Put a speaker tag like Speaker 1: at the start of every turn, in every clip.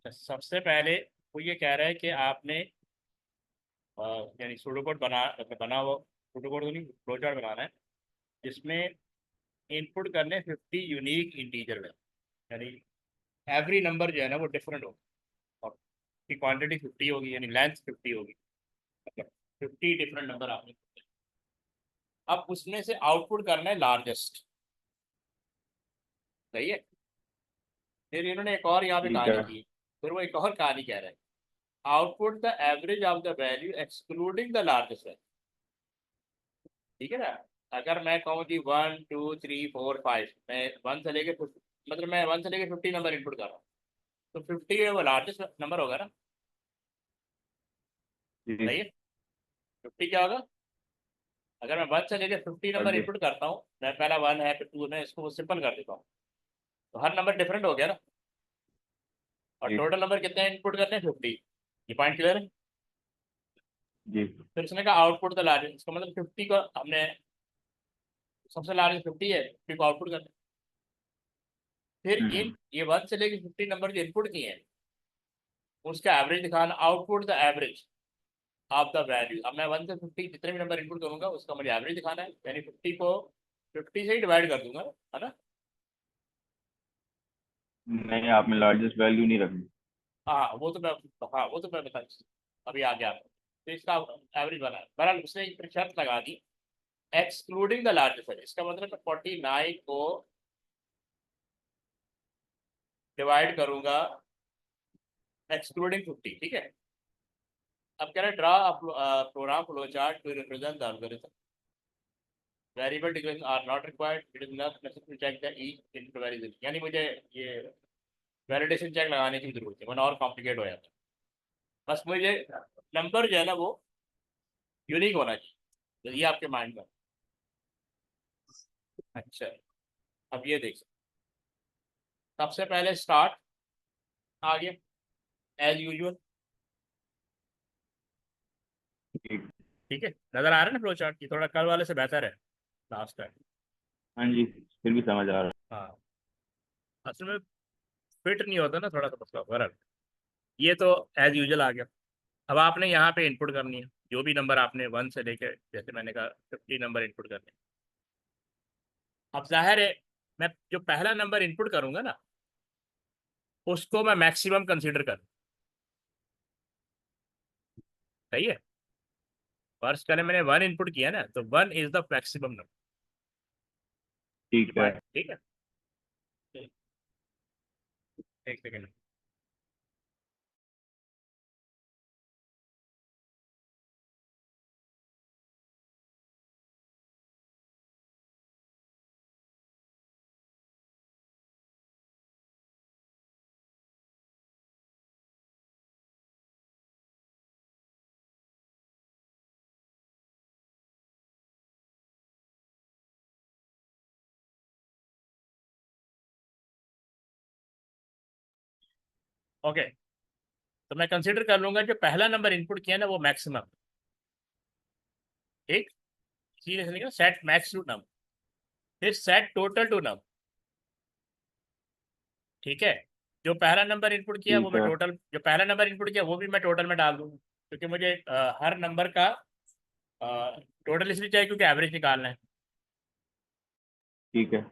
Speaker 1: सबसे पहले वो ये कह रहा है कि आपने यानी सूडोकोड बना वो सूडोकोड तो नहीं, फ्लोचार्ट बनाना है जिसमें इनपुट करने 50 यूनिक इंटीजर में, यानी एवरी नंबर जो है ना वो डिफरेंट होगा और उसकी क्वांटिटी 50 होगी, यानी लेंथ 50 होगी, मतलब 50 डिफरेंट नंबर आपने। अब उसमें से आउटपुट करना है लार्जेस्ट। सही है। फिर इन्होंने एक और यहाँ पे
Speaker 2: ठीक
Speaker 1: कहानी
Speaker 2: है।
Speaker 1: की। फिर वो एक और कहानी कह रहे हैं, output the average of the value excluding the largest value. ठीक है ना। अगर मैं कहूँ कि 1 2 3 4 5, मैं वन से लेके मतलब मैं 1 से लेके 50 नंबर इनपुट कर रहा हूँ, तो 50 वो लार्जेस्ट नंबर होगा ना।
Speaker 2: जी।
Speaker 1: सही है। 50 क्या होगा? अगर मैं 1 से लेके 50
Speaker 2: हाँ
Speaker 1: नंबर
Speaker 2: जी।
Speaker 1: इनपुट करता हूँ, मैं पहला 1 है फिर 2 है, इसको सिंपल कर देता हूँ, तो हर नंबर डिफरेंट हो गया ना। और
Speaker 2: जी।
Speaker 1: टोटल नंबर कितने इनपुट करते हैं? 50। ये पॉइंट क्लियर है।
Speaker 2: जी।
Speaker 1: फिर उसने कहा आउटपुट द लार्जेस्ट, इसका मतलब 50 को हमने, सबसे लार्जेस्ट 50 है, 50 को आउटपुट करते हैं। फिर इन
Speaker 2: हम्म।
Speaker 1: ये 1 से लेके 50 नंबर जो इनपुट किए हैं उसका एवरेज दिखाना, output the average of the value. अब मैं 1 से 50 जितने भी नंबर इनपुट करूंगा उसका मुझे एवरेज दिखाना है, यानी 50 को 50 से ही डिवाइड कर दूंगा, है ना।
Speaker 2: नहीं, आपने लार्जेस्ट वैल्यू नहीं रखनी।
Speaker 1: हाँ वो तो मैं, हाँ वो तो मैं बता, अभी आ गया आपको। तो इसका एवरेज बना है। बहरहाल उसने एक शर्त लगा दी, एक्सक्लूडिंग द लार्जेस्ट वैल्यू। इसका मतलब मैं 49 को डिवाइड करूंगा एक्सक्लूडिंग 50। ठीक है। अब कह रहे draw program flow chart to represent the algorithm. Variable declaration are not required, it is not necessary to check the each intervariable. यानी मुझे ये वैलिडेशन चेक लगाने की जरूरत है, वरना और कॉम्प्लिकेट हो जाता है। बस मुझे नंबर जो है ना वो यूनिक होना चाहिए, तो ये आपके माइंड में। अच्छा, अब ये देख सकते, सबसे पहले स्टार्ट आ गया एज यूजुअल।
Speaker 2: ठीक।
Speaker 1: ठीक है, नजर आ रहा है ना फ्लो चार्ट की? थोड़ा कल वाले से बेहतर है लास्ट टाइम।
Speaker 2: हाँ जी, फिर भी समझ आ रहा
Speaker 1: हाँ, असल में फिट नहीं होता ना थोड़ा सा मतलब बरल। ये तो एज यूजुअल आ गया। अब आपने यहाँ पे इनपुट करनी है जो भी नंबर आपने 1 से लेके, जैसे मैंने कहा 50 नंबर इनपुट करने हैं। अब जाहिर है मैं जो पहला नंबर इनपुट करूंगा ना उसको मैं मैक्सिमम कंसीडर करूँ। सही है। फर्स्ट पहले मैंने 1 इनपुट किया ना, तो 1 इज द मैक्सिमम नंबर।
Speaker 2: ठीक है।
Speaker 1: ठीक है। एक सेकेंड। ओके, तो मैं कंसीडर कर लूंगा जो पहला नंबर इनपुट किया ना वो मैक्सिमम। ठीक, इसीलिए लिखा सेट मैक्स टू नम, फिर सेट टोटल टू नम। ठीक है। जो पहला नंबर इनपुट किया वो
Speaker 2: ठीक
Speaker 1: मैं
Speaker 2: है।
Speaker 1: टोटल, जो पहला नंबर इनपुट किया वो भी मैं टोटल में डाल दूंगा, क्योंकि मुझे हर नंबर का टोटल इसलिए चाहिए क्योंकि एवरेज निकालना है।
Speaker 2: ठीक है।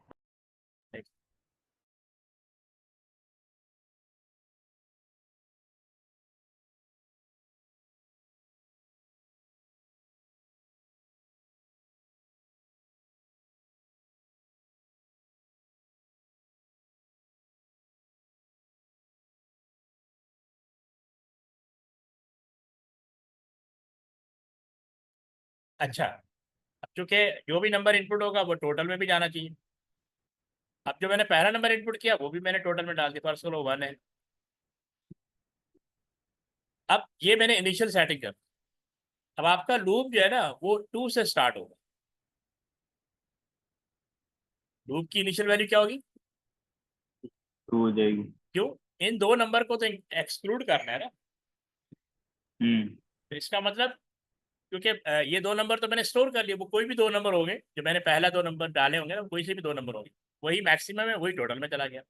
Speaker 1: अच्छा, अब चूंकि जो भी नंबर इनपुट होगा वो टोटल में भी जाना चाहिए। अब जो मैंने पहला नंबर इनपुट किया वो भी मैंने टोटल में डाल दिया, फर्स्ट को 1 है। अब ये मैंने इनिशियल सेटिंग कर, अब आपका लूप जो है ना वो 2 से स्टार्ट होगा। लूप की इनिशियल वैल्यू क्या होगी?
Speaker 2: तो हो जाएगी।
Speaker 1: क्यों? इन दो नंबर को तो एक्सक्लूड करना है ना।
Speaker 2: हम्म।
Speaker 1: तो इसका मतलब, क्योंकि ये दो नंबर तो मैंने स्टोर कर लिए, वो कोई भी दो नंबर होंगे जो मैंने पहला दो नंबर डाले होंगे ना, कोई से भी दो नंबर होंगे, वही मैक्सिमम है, वही टोटल में चला गया।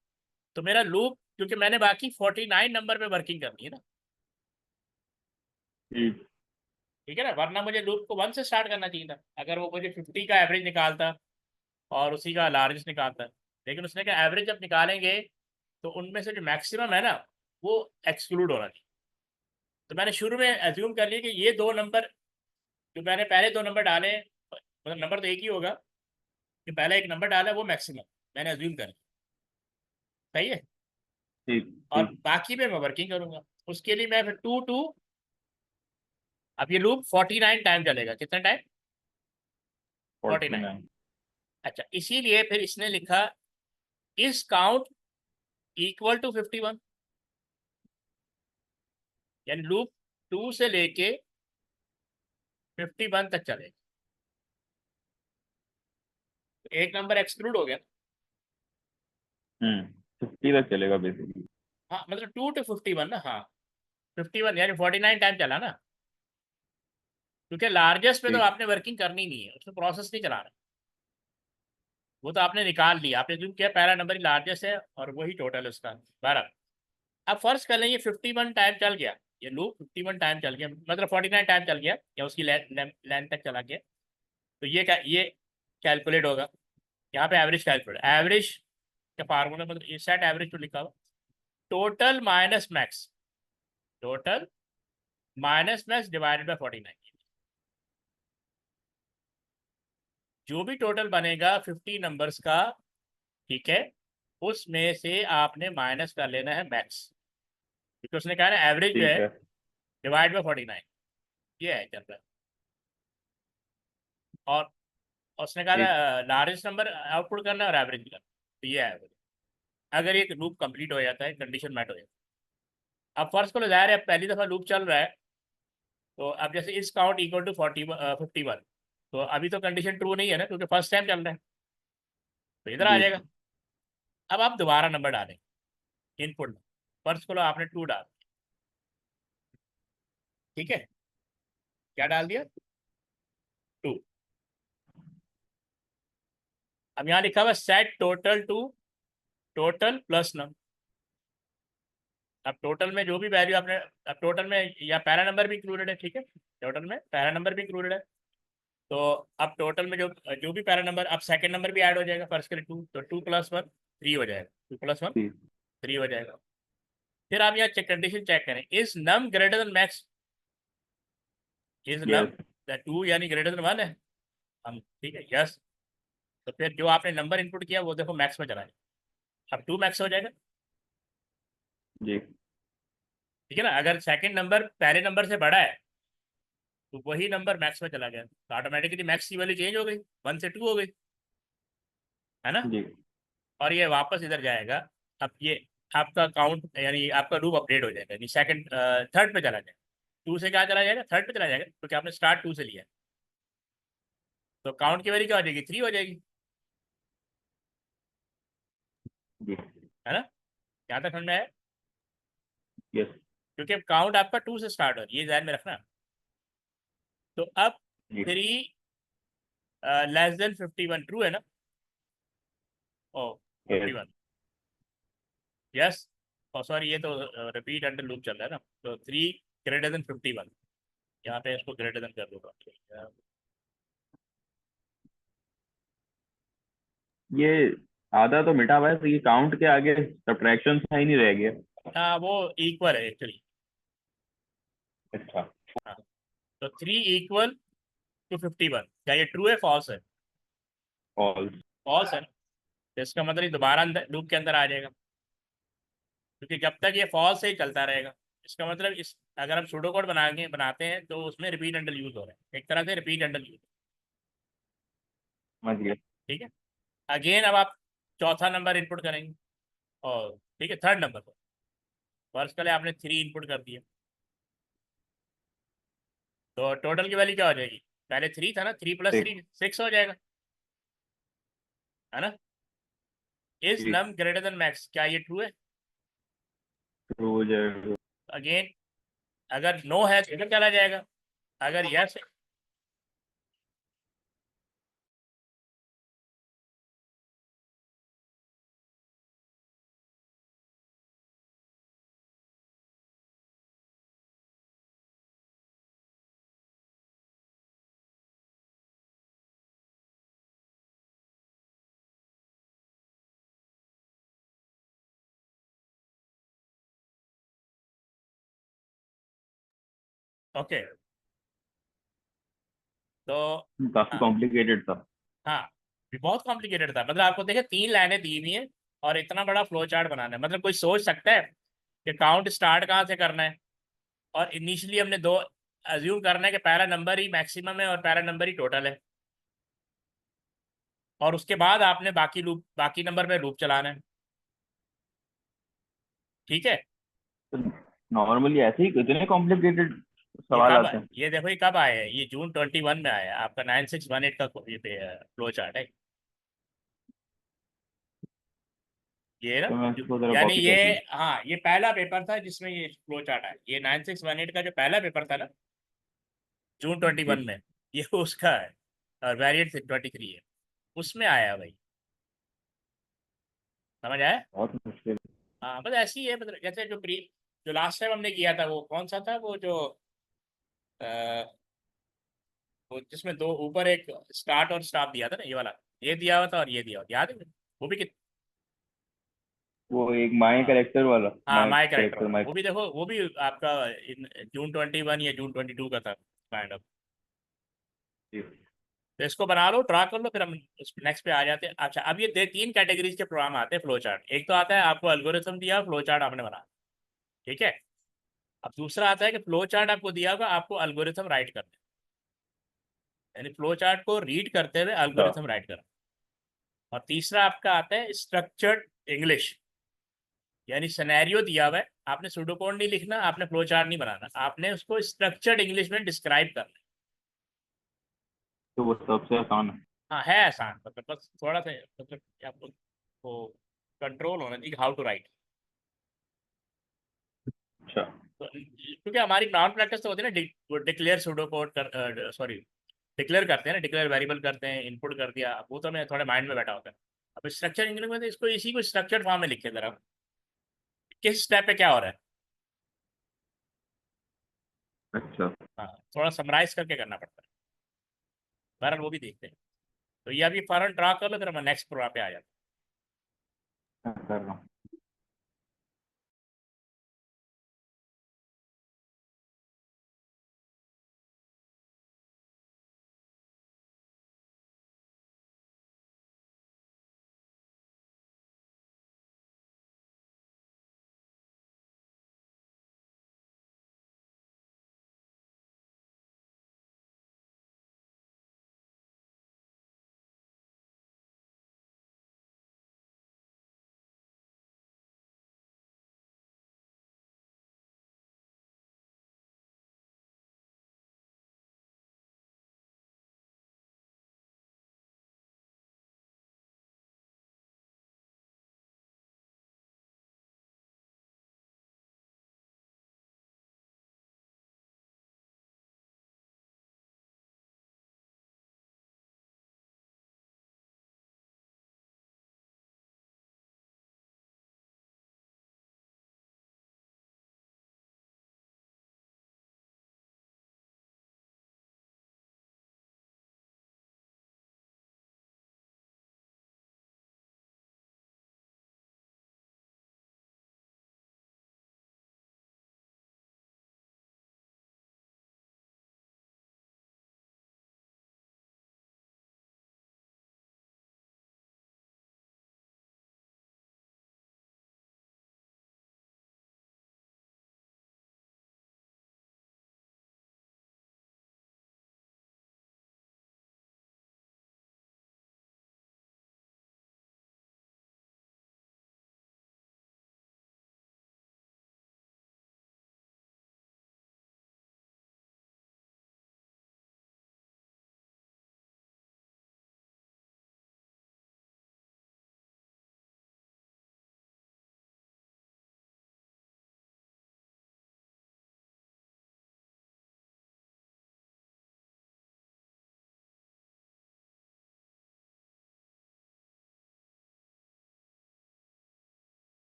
Speaker 1: तो मेरा लूप क्योंकि मैंने बाकी 49 नंबर पे वर्किंग करनी है ना, ठीक है ना, वरना मुझे लूप को 1 से स्टार्ट करना चाहिए था, अगर वो मुझे 50 का एवरेज निकालता और उसी का लार्जेस्ट निकालता। लेकिन उसने कहा एवरेज जब निकालेंगे तो उनमें से जो मैक्सिमम है ना वो एक्सक्लूड होना चाहिए। तो मैंने शुरू में एज्यूम कर लिया कि ये 2 नंबर जो मैंने पहले 2 नंबर डाले, मतलब नंबर तो एक ही होगा, कि पहले एक नंबर डाला वो मैक्सिमम मैंने एज्यूम कर लिया, सही है।
Speaker 2: ठीक
Speaker 1: और
Speaker 2: ठीक।
Speaker 1: बाकी पे मैं वर्किंग करूंगा, उसके लिए मैं फिर 2 2, अब ये लूप 49 टाइम चलेगा, कितना टाइम? 49।
Speaker 2: 49।
Speaker 1: अच्छा, इसीलिए फिर इसने लिखा इस काउंट इक्वल टू 51, यानी लूप 2 से लेके 51 तक चलेगा। तो एक नंबर एक्सक्लूड हो गया।
Speaker 2: 50 तक चलेगा बेसिकली।
Speaker 1: हाँ मतलब 2 to 51 ना, हाँ 51 यानी 49 टाइम चला ना, क्योंकि लार्जेस्ट पे तो
Speaker 2: ठीक।
Speaker 1: आपने वर्किंग करनी नहीं है, उसमें प्रोसेस नहीं चलाना, वो तो आपने निकाल लिया, आपने जो किया पहला नंबर ही लार्जेस्ट है और वही टोटल है उसका 12। अब फर्स्ट कर लें ये 51 टाइम चल गया, ये लूप 51 टाइम चल गया, मतलब 49 टाइम चल गया या उसकी लेंथ तक चला गया। तो ये कैलकुलेट होगा, यहाँ पे एवरेज कैलकुलेट, एवरेज का फार्मूला मतलब ये सेट एवरेज तो लिखा हुआ, total minus max, total minus max divided by 49। जो भी टोटल बनेगा 50 नंबर्स का, ठीक है, उसमें से आपने माइनस कर लेना है मैक्स, क्योंकि उसने कहा ना एवरेज जो
Speaker 2: ठीक
Speaker 1: है
Speaker 2: है।
Speaker 1: डिवाइड बाय 49, ये है चल रहा है। और उसने कहा
Speaker 2: ठीक।
Speaker 1: था लार्जेस्ट नंबर आउटपुट करना है और एवरेज करना, तो ये है। अगर ये लूप कंप्लीट हो जाता है, कंडीशन मैट हो जाती है। अब फर्स्ट को जाहिर है पहली दफ़ा लूप चल रहा है, तो अब जैसे इस काउंट इक्वल टू 51, तो अभी तो कंडीशन ट्रू नहीं है ना, क्योंकि फर्स्ट टाइम चल रहा है, तो इधर आ
Speaker 2: जी।
Speaker 1: जाएगा। अब आप दोबारा नंबर डालें इनपुट में, फर्स्ट को आपने 2 डाल, ठीक है, क्या डाल दिया? 2। अब यहाँ लिखा हुआ set total to total plus num, अब टोटल में जो भी वैल्यू आपने, अब टोटल में या पहला नंबर भी इंक्लूडेड है, ठीक है, टोटल में पहला नंबर भी इंक्लूडेड है। तो अब टोटल में जो जो भी पहला नंबर, अब सेकंड नंबर भी ऐड हो जाएगा, फर्स्ट के लिए 2, तो 2 + 1 3 हो जाएगा, 2 + 1
Speaker 2: ठीक।
Speaker 1: 3 हो जाएगा। फिर आप यहाँ चेक कंडीशन चेक करें, is num greater than max, is num
Speaker 2: yes.
Speaker 1: 2 यानी ग्रेटर देन 1 है हम, ठीक है, यस। तो फिर जो आपने नंबर इनपुट किया वो देखो मैक्स में चला जाए, अब 2 मैक्स हो जाएगा,
Speaker 2: जी।
Speaker 1: ठीक है ना। अगर सेकंड नंबर पहले नंबर से बड़ा है तो वही नंबर मैक्स में चला गया, तो ऑटोमेटिकली मैक्स की वैल्यू चेंज हो गई, 1 से 2 हो गई, है ना।
Speaker 2: जी।
Speaker 1: और ये वापस इधर जाएगा। अब ये आपका काउंट यानी आपका लूप अपडेट हो जाएगा, यानी सेकंड थर्ड पे चला जाएगा, 2 से क्या चला जाएगा, थर्ड पे चला जाएगा, क्योंकि आपने स्टार्ट 2 से लिया है। तो काउंट की वैल्यू क्या हो जाएगी, 3 हो जाएगी,
Speaker 2: जी।
Speaker 1: है ना। यहाँ तक समझ में आया,
Speaker 2: यस।
Speaker 1: क्योंकि काउंट आपका 2 से स्टार्ट हो, ये ध्यान में रखना। तो अब
Speaker 2: जी।
Speaker 1: 3 लेस देन 51 ट्रू है ना, ओ
Speaker 2: यस।
Speaker 1: 51, यस। और सॉरी ये तो रिपीट अंडर लूप चल रहा है ना, तो 3 ग्रेटर देन 51, यहाँ पे इसको ग्रेटर देन कर दूंगा।
Speaker 2: ये आधा तो मिटा हुआ है, तो ये काउंट के आगे सब्ट्रैक्शन ही नहीं रह गया।
Speaker 1: हाँ वो इक्वल है एक्चुअली,
Speaker 2: अच्छा।
Speaker 1: हाँ। तो 3 इक्वल टू 51, क्या ये ट्रू है फॉल्स है?
Speaker 2: फॉल्स।
Speaker 1: फॉल्स है ना, तो इसका मतलब ये दोबारा अंदर लूप के अंदर आ जाएगा, क्योंकि जब तक ये फॉल्स से ही चलता रहेगा। इसका मतलब इस अगर हम सूडो कोड बनाते हैं तो उसमें रिपीट अंडर यूज हो रहा है, एक तरह से रिपीट अंडर यूज,
Speaker 2: समझ गया।
Speaker 1: ठीक है। अगेन अब आप चौथा नंबर इनपुट करेंगे, और ठीक है थर्ड नंबर पर फर्स्ट के लिए आपने 3 इनपुट कर दिया, तो टोटल की वैल्यू क्या हो जाएगी, पहले 3 था ना, 3 + 3
Speaker 2: ठीक।
Speaker 1: 6 हो जाएगा, है ना। इज
Speaker 2: ठीक।
Speaker 1: नम ग्रेटर देन मैक्स, क्या ये ट्रू है?
Speaker 2: ट्रू हो जाएगा।
Speaker 1: अगेन अगर नो है तो इधर चला जाएगा, अगर यस है ओके। तो
Speaker 2: काफी
Speaker 1: हाँ
Speaker 2: कॉम्प्लिकेटेड था।
Speaker 1: हाँ, ये बहुत कॉम्प्लिकेटेड था। मतलब आपको देखे 3 लाइनें दी हुई हैं और इतना बड़ा फ्लो चार्ट बनाना है। मतलब कोई सोच सकता है कि काउंट स्टार्ट कहाँ से करना है। और इनिशियली हमने दो अज्यूम करना है कि पहला नंबर ही मैक्सिमम है और पहला नंबर ही टोटल है। और उसके बाद आपने बाकी नंबर पे लूप चलाना है। ठीक है।
Speaker 2: तो नॉर्मली ऐसे ही इतने कॉम्प्लिकेटेड
Speaker 1: ये
Speaker 2: सवाल
Speaker 1: कब
Speaker 2: आते हैं?
Speaker 1: ये देखो ये कब आया है, ये जून 21 में आया है। आपका 9618 का ये फ्लो चार्ट है ये ना।
Speaker 2: तो मैं इसको जरा
Speaker 1: यानी
Speaker 2: कॉपी
Speaker 1: ये,
Speaker 2: करती हूँ।
Speaker 1: हाँ ये पहला पेपर था जिसमें ये फ्लो चार्ट आया। ये 9618 का जो पहला पेपर था ना, जून 21
Speaker 2: जी।
Speaker 1: में, ये उसका है। और वेरिएंट 23 है, उसमें आया भाई। समझ आया।
Speaker 2: बहुत मुश्किल।
Speaker 1: हाँ बस ऐसी ही है। मतलब जैसे जो लास्ट टाइम हमने किया था वो कौन सा था, वो जो वो जिसमें दो ऊपर एक स्टार्ट और स्टॉप दिया था ना, ये वाला। ये दिया हुआ था और ये दिया हुआ था, याद है। वो भी
Speaker 2: वो एक माई
Speaker 1: हाँ
Speaker 2: करेक्टर वाला,
Speaker 1: हाँ,
Speaker 2: माई
Speaker 1: माई कैरेक्टर
Speaker 2: करेक्टर
Speaker 1: वाला
Speaker 2: माई।
Speaker 1: वो भी देखो। वो भी आपका जून 21 या जून 22 का था काइंड ऑफ। तो इसको बना लो, ड्रा कर लो, फिर हम उस नेक्स्ट पे आ जाते हैं। अच्छा, अब ये 3 कैटेगरीज के प्रोग्राम आते हैं फ्लो चार्ट। एक तो आता है आपको एल्गोरिथम दिया, फ्लो चार्ट आपने बना। ठीक है। अब दूसरा आता है कि फ्लो चार्ट आपको दिया होगा, आपको एल्गोरिथम राइट करना है। यानी फ्लो चार्ट को रीड करते हुए
Speaker 2: अच्छा।
Speaker 1: एल्गोरिथम राइट करना। और तीसरा आपका आता है स्ट्रक्चर्ड इंग्लिश। यानी सिनेरियो दिया हुआ है, आपने सुडोकोड नहीं लिखना, आपने फ्लो चार्ट नहीं बनाना, आपने उसको स्ट्रक्चर्ड इंग्लिश में डिस्क्राइब करना है।
Speaker 2: तो वो सबसे आसान है।
Speaker 1: हाँ है आसान, मतलब बस थोड़ा सा मतलब आपको वो कंट्रोल होना चाहिए हाउ टू राइट।
Speaker 2: अच्छा।
Speaker 1: तो क्योंकि हमारी नॉन प्रैक्टिस तो होती है ना, डिक्लेयर सूडो कोड कर, सॉरी, डिक्लेयर करते हैं ना, डिक्लेयर वेरिएबल करते हैं, इनपुट कर दिया, वो तो हमें थोड़े माइंड में बैठा होता है। अब स्ट्रक्चर इंग्लिश में तो इसको इसी को स्ट्रक्चर्ड फॉर्म में लिखे जरा, किस स्टेप पे क्या हो रहा है।
Speaker 2: अच्छा।
Speaker 1: हाँ, थोड़ा समराइज करके करना पड़ता है। बहरहाल वो भी देखते हैं। तो ये अभी फॉरन ड्रा कर लो, फिर हम नेक्स्ट प्रोग्राम पे आ जाते हैं।
Speaker 2: मैं कर रहा हूँ।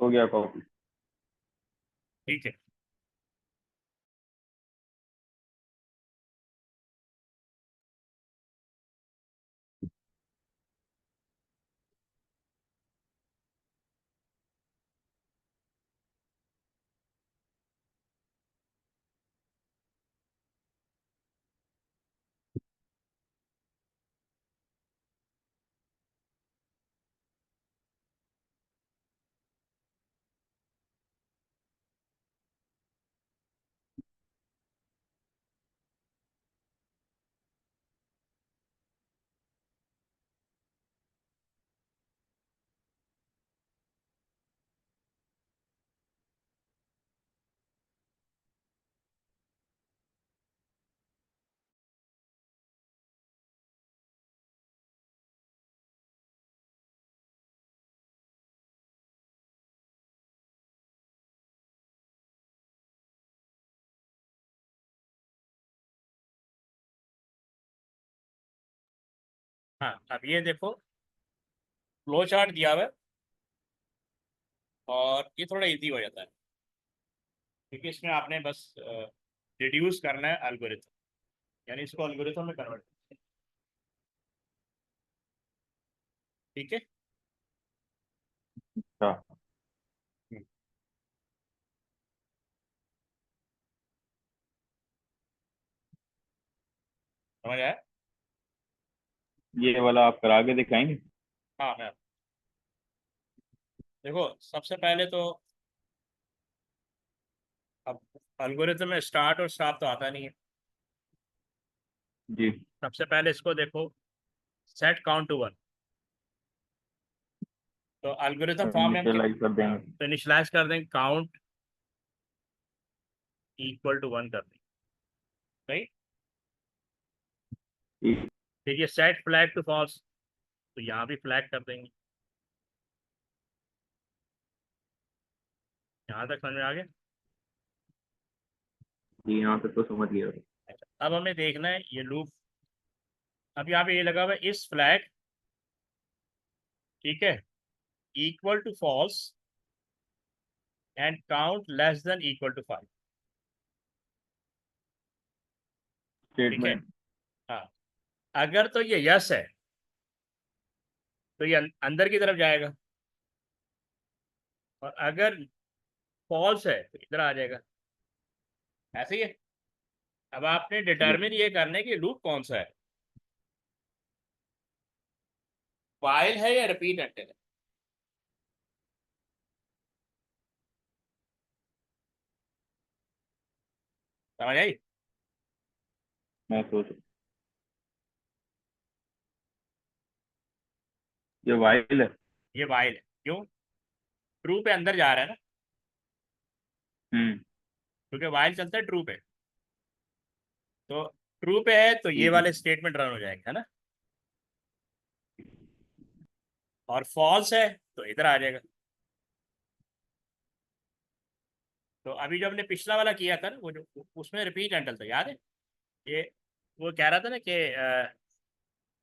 Speaker 2: हो गया कॉपी।
Speaker 1: ठीक है। हाँ, अब ये देखो फ्लो चार्ट दिया हुआ है और ये थोड़ा इजी हो जाता है क्योंकि इसमें आपने बस रिड्यूस करना है एल्गोरिथम, यानी इसको एल्गोरिथम में कन्वर्ट। ठीक है।
Speaker 2: अच्छा,
Speaker 1: हम्म, समझ आया?
Speaker 2: ये वाला आप करा के दिखाएंगे?
Speaker 1: हाँ, मैं देखो सबसे पहले तो अब एल्गोरिथम में स्टार्ट और स्टॉप तो आता नहीं है।
Speaker 2: जी,
Speaker 1: सबसे पहले इसको देखो, सेट काउंट टू 1। तो एल्गोरिथम फॉर्म में हम
Speaker 2: इनिशियलाइज कर
Speaker 1: हाँ,
Speaker 2: देंगे।
Speaker 1: तो इनिशलाइज कर देंगे, काउंट इक्वल टू 1 कर देंगे। सही।
Speaker 2: ठीक।
Speaker 1: फिर ये सेट फ्लैग टू फॉल्स, तो यहाँ भी फ्लैग कर देंगे। यहाँ तक समझ में आ गया?
Speaker 2: जी, यहाँ तक तो समझ गया।
Speaker 1: अच्छा, अब हमें देखना है ये लूप। अब यहाँ पे ये लगा हुआ है इस फ्लैग, ठीक है, equal to false and count less than equal to 5। ठीक है।
Speaker 2: स्टेटमेंट।
Speaker 1: हाँ, अगर तो ये यस है तो ये अंदर की तरफ जाएगा, और अगर फॉल्स है तो इधर आ जाएगा। ऐसे ही है। अब आपने
Speaker 2: जी,
Speaker 1: डिटरमिन ये करना है कि लूप कौन सा है, वाइल है या रिपीट एंटिल है। समझ आई?
Speaker 2: मैं सोच, ये वाइल है।
Speaker 1: ये वाइल है। क्यों? ट्रू पे अंदर जा रहा है ना,
Speaker 2: हम्म।
Speaker 1: क्योंकि वाइल चलता है ट्रू पे। तो ट्रू पे है तो ये
Speaker 2: ठीक है।
Speaker 1: वाले स्टेटमेंट रन हो जाएंगे, है ना। और फॉल्स है तो इधर आ जाएगा। तो अभी जो हमने पिछला वाला किया था ना, वो जो उसमें रिपीट एंटल था, याद है? ये वो कह रहा था ना कि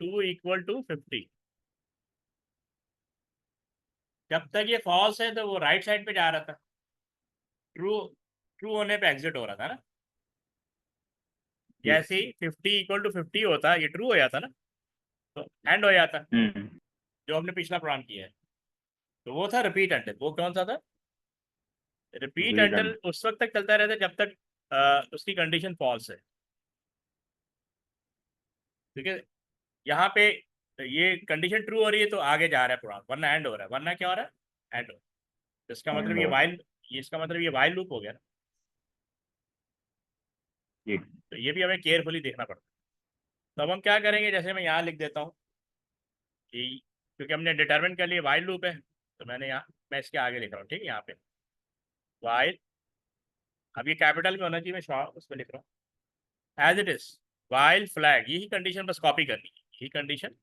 Speaker 1: 2 = 50। जब तक ये फॉल्स है तो वो राइट साइड पे जा रहा था, ट्रू ट्रू होने पे एग्जिट हो रहा था ना।
Speaker 2: जी।
Speaker 1: जैसे ही 50 = 50 होता, ये ट्रू हो जाता ना, तो एंड हो जाता।
Speaker 2: हम्म।
Speaker 1: जो हमने पिछला प्रोग्राम किया है, तो वो था रिपीट एंटल। वो कौन सा था? रिपीट एंटल
Speaker 2: रीडन।
Speaker 1: उस वक्त तक चलता रहता है जब तक उसकी कंडीशन फॉल्स है। ठीक है। यहाँ पे ये कंडीशन ट्रू हो रही है तो आगे जा रहा है प्रोग्राम, वरना एंड हो रहा है। वरना क्या हो रहा है? एंड हो रहा है। तो इसका मतलब
Speaker 2: एंड
Speaker 1: ये
Speaker 2: और।
Speaker 1: वाइल, ये इसका मतलब ये वाइल लूप हो गया ना।
Speaker 2: जी।
Speaker 1: तो ये भी हमें केयरफुली देखना पड़ता है। तो अब हम क्या करेंगे, जैसे मैं यहाँ लिख देता हूँ कि क्योंकि हमने डिटरमिन कर लिया वाइल लूप है, तो मैंने यहाँ, मैं इसके आगे लिख रहा हूँ, ठीक है, यहाँ पे वाइल। अब ये कैपिटल में होना चाहिए, मैं शॉर्ट उस पर लिख रहा हूँ as it is, while flag. यही कंडीशन बस कॉपी करनी है, यही कंडीशन,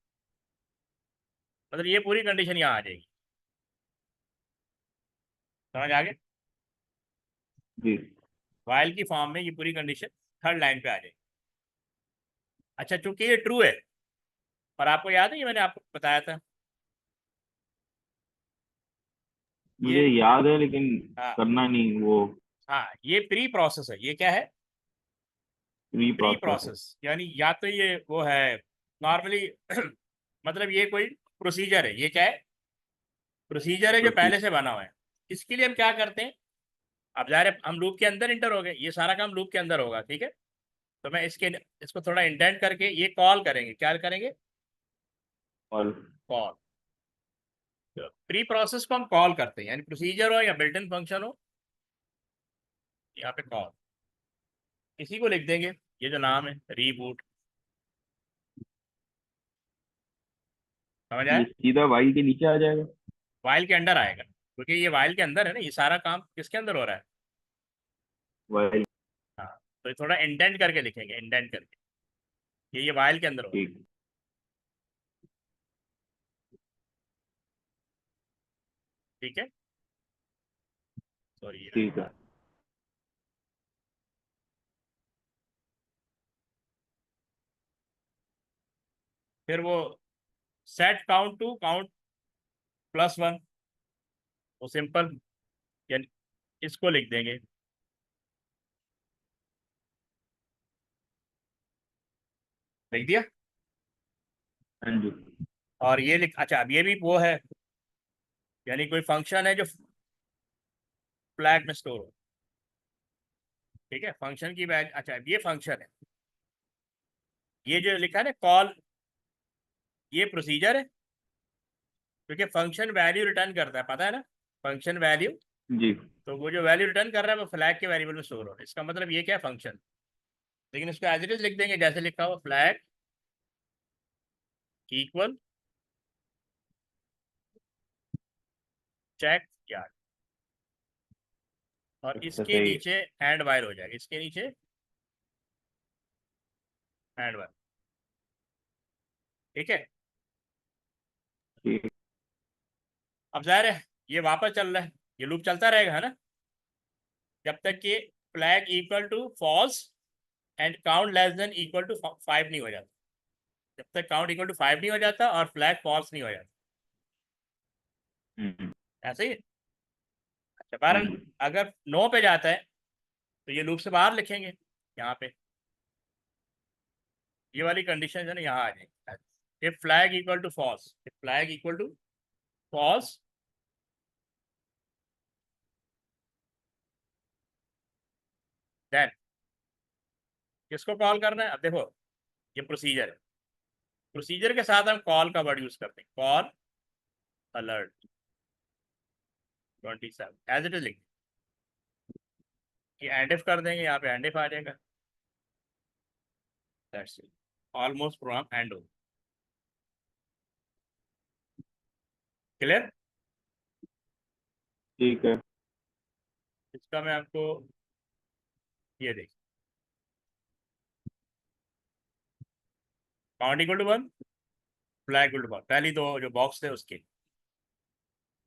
Speaker 1: मतलब ये पूरी कंडीशन यहाँ आ जाएगी। समझ आ गया?
Speaker 2: जी।
Speaker 1: वाइल की फॉर्म में ये पूरी कंडीशन थर्ड लाइन पे आ जाएगी। अच्छा, चूंकि ये ट्रू है, और आपको याद है ये मैंने आपको बताया था
Speaker 2: मुझे
Speaker 1: ये
Speaker 2: याद है लेकिन
Speaker 1: हाँ
Speaker 2: करना नहीं वो।
Speaker 1: हाँ, ये प्री प्रोसेस है। ये क्या है?
Speaker 2: प्री
Speaker 1: प्री
Speaker 2: प्रोसेस है।
Speaker 1: प्रोसेस यानी या तो ये वो है नॉर्मली मतलब ये कोई प्रोसीजर है। ये क्या है? प्रोसीजर है जो
Speaker 2: प्रोसीजर।
Speaker 1: पहले से बना हुआ है। इसके लिए हम क्या करते हैं? अब जा रहे हम लूप के अंदर इंटर हो गए, ये सारा काम लूप के अंदर होगा, ठीक है। तो मैं इसको थोड़ा इंडेंट करके ये कॉल करेंगे, क्या करेंगे?
Speaker 2: और
Speaker 1: कॉल। प्री प्रोसेस को हम कॉल करते हैं, यानी प्रोसीजर हो या बिल्ट इन फंक्शन हो, यहाँ पे कॉल। इसी को लिख देंगे, ये जो नाम है रीबूट। समझ आया?
Speaker 2: ये सीधा वाई के नीचे आ जाएगा।
Speaker 1: वाइल के अंदर आएगा, क्योंकि ये वाइल के अंदर है ना, ये सारा काम किसके अंदर हो रहा है?
Speaker 2: वाई।
Speaker 1: हाँ, तो ये थोड़ा इंडेंट करके लिखेंगे, इंडेंट करके। ये वाइल के अंदर हो रहा है,
Speaker 2: ठीक।
Speaker 1: ठीक है। सॉरी,
Speaker 2: ठीक है।
Speaker 1: फिर वो सेट काउंट टू काउंट +1, वो सिंपल, यानी इसको लिख देंगे। लिख दिया।
Speaker 2: हाँ जी।
Speaker 1: और ये लिख, अच्छा अब ये भी वो है, यानी कोई फंक्शन है जो फ्लैग में स्टोर हो, ठीक है। फंक्शन की वैल्यू, अच्छा अब ये फंक्शन है, ये जो लिखा है ना कॉल, ये प्रोसीजर है, क्योंकि फंक्शन वैल्यू रिटर्न करता है, पता है ना, फंक्शन वैल्यू।
Speaker 2: जी।
Speaker 1: तो वो जो वैल्यू रिटर्न कर रहा है वो फ्लैग के वेरिएबल में स्टोर हो रहा है, इसका मतलब ये क्या है? फंक्शन। लेकिन इसको एज इट इज लिख देंगे जैसे लिखा हुआ, फ्लैग इक्वल चेक यार, और
Speaker 2: अच्छा
Speaker 1: इसके
Speaker 2: सही है।
Speaker 1: नीचे एंड वाइल हो जाएगा, इसके नीचे एंड वाइल, ठीक है।
Speaker 2: ठीक।
Speaker 1: अब जाहिर है ये वापस चल रहा है, ये लूप चलता रहेगा, है ना, जब तक कि flag equal to false and count less than equal to 5 नहीं हो जाता। जब तक काउंट इक्वल टू 5 नहीं हो जाता और फ्लैग फॉल्स नहीं हो जाता,
Speaker 2: हम्म।
Speaker 1: ऐसे ही। अच्छा,
Speaker 2: हाँ
Speaker 1: बहरहाल
Speaker 2: जी।
Speaker 1: अगर 9 पे जाता है तो ये लूप से बाहर लिखेंगे, यहाँ पे ये वाली कंडीशन जो है ना यहाँ आ जाएगी। If flag equal to false, if flag equal to false, then किसको कॉल करना है? अब देखो, ये प्रोसीजर है, प्रोसीजर के साथ हम कॉल का वर्ड यूज करते हैं, call alert 27 as it is लिख, ये एंड इफ कर देंगे, यहाँ पे एंड इफ आ जाएगा। That's it, almost program end हो। क्लियर?
Speaker 2: ठीक है।
Speaker 1: इसका मैं आपको ये देख, count equal to 1, flag equal to 1, पहली दो जो बॉक्स थे उसके।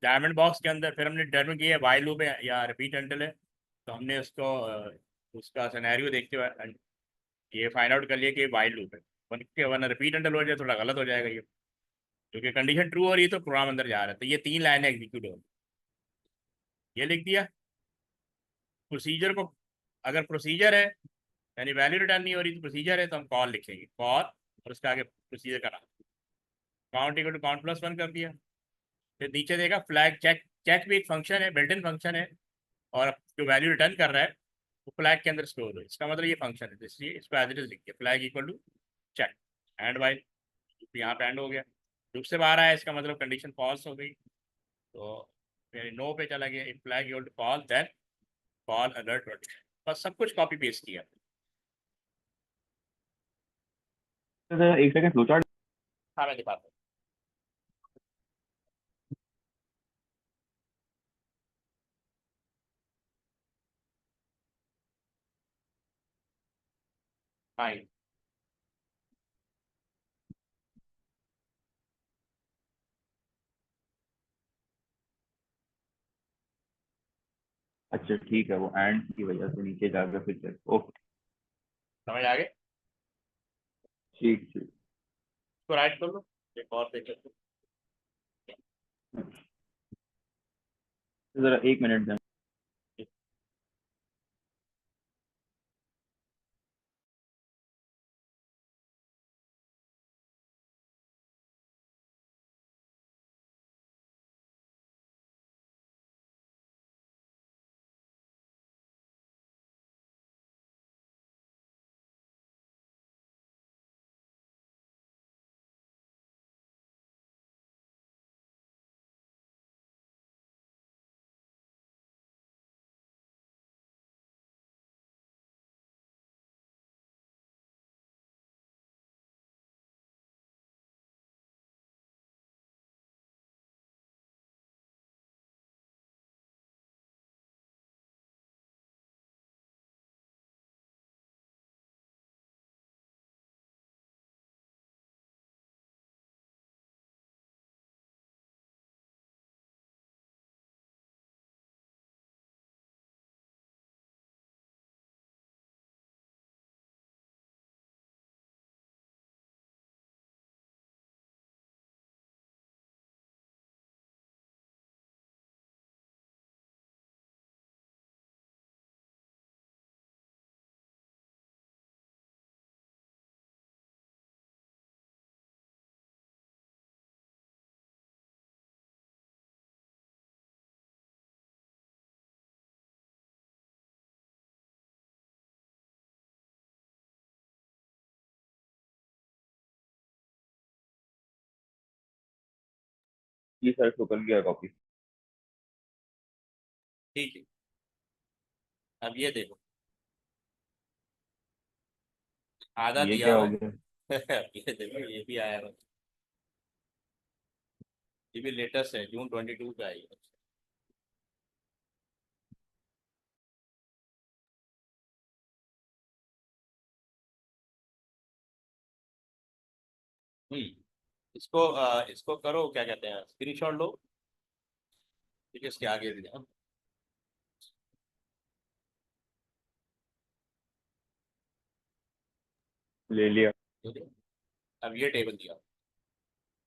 Speaker 1: डायमंड बॉक्स के अंदर फिर हमने डिटरमिन किया वाइल लूप है या रिपीट अंटिल है, तो हमने उसको उसका सिनेरियो देखते हुए ये फाइंड आउट कर लिया कि वाइल लूप है। वरना रिपीट अंटिल हो जाए थोड़ा गलत हो जाएगा ये, क्योंकि कंडीशन ट्रू हो रही है तो प्रोग्राम अंदर जा रहा है। तो ये 3 लाइनें एग्जीक्यूट हो, ये लिख दिया। प्रोसीजर को, अगर प्रोसीजर है यानी वैल्यू रिटर्न नहीं हो रही तो प्रोसीजर है, तो हम कॉल लिखेंगे, कॉल और उसके आगे प्रोसीजर का नाम, काउंट इक्वल टू काउंट +1 कर दिया। फिर नीचे देगा फ्लैग चेक, चेक भी एक फंक्शन है, बिल्ट इन फंक्शन है, और जो वैल्यू रिटर्न कर रहा है वो फ्लैग के अंदर स्टोर हो, इसका मतलब ये फंक्शन है, तो इसलिए इसको एज इट इज लिखिए, flag equal to check and while. यहाँ पे एंड हो गया, लूप से बाहर आया, इसका मतलब कंडीशन फॉल्स हो गई, तो मेरे नो पे चला गया। If flag equal to false then call alert condition, बस सब कुछ कॉपी पेस्ट किया।
Speaker 2: तो एक सेकंड फ्लो चार्ट।
Speaker 1: हाँ मैं दिखाता हूँ। हाँ ये,
Speaker 2: अच्छा ठीक है, वो एंड की वजह से नीचे जाकर फिर चेक। ओके।
Speaker 1: समझ आ गए?
Speaker 2: ठीक ठीक।
Speaker 1: इसको राइट कर लो, एक और देख लेते हैं।
Speaker 2: जरा 1 मिनट दें। जी सर, शुक्र किया कॉपी।
Speaker 1: ठीक है, अब ये देखो, आधा
Speaker 2: ये
Speaker 1: दिया
Speaker 2: क्या
Speaker 1: हुआ
Speaker 2: हो
Speaker 1: है।
Speaker 2: गया?
Speaker 1: ये देखो, ये भी आया हुआ है। ये भी लेटेस्ट है, जून 22 का आई है। इसको करो, क्या कहते हैं, स्क्रीनशॉट लो। ठीक है, इसके आगे भी जाओ।
Speaker 2: ले लिया।
Speaker 1: ठीक है, अब ये टेबल दिया।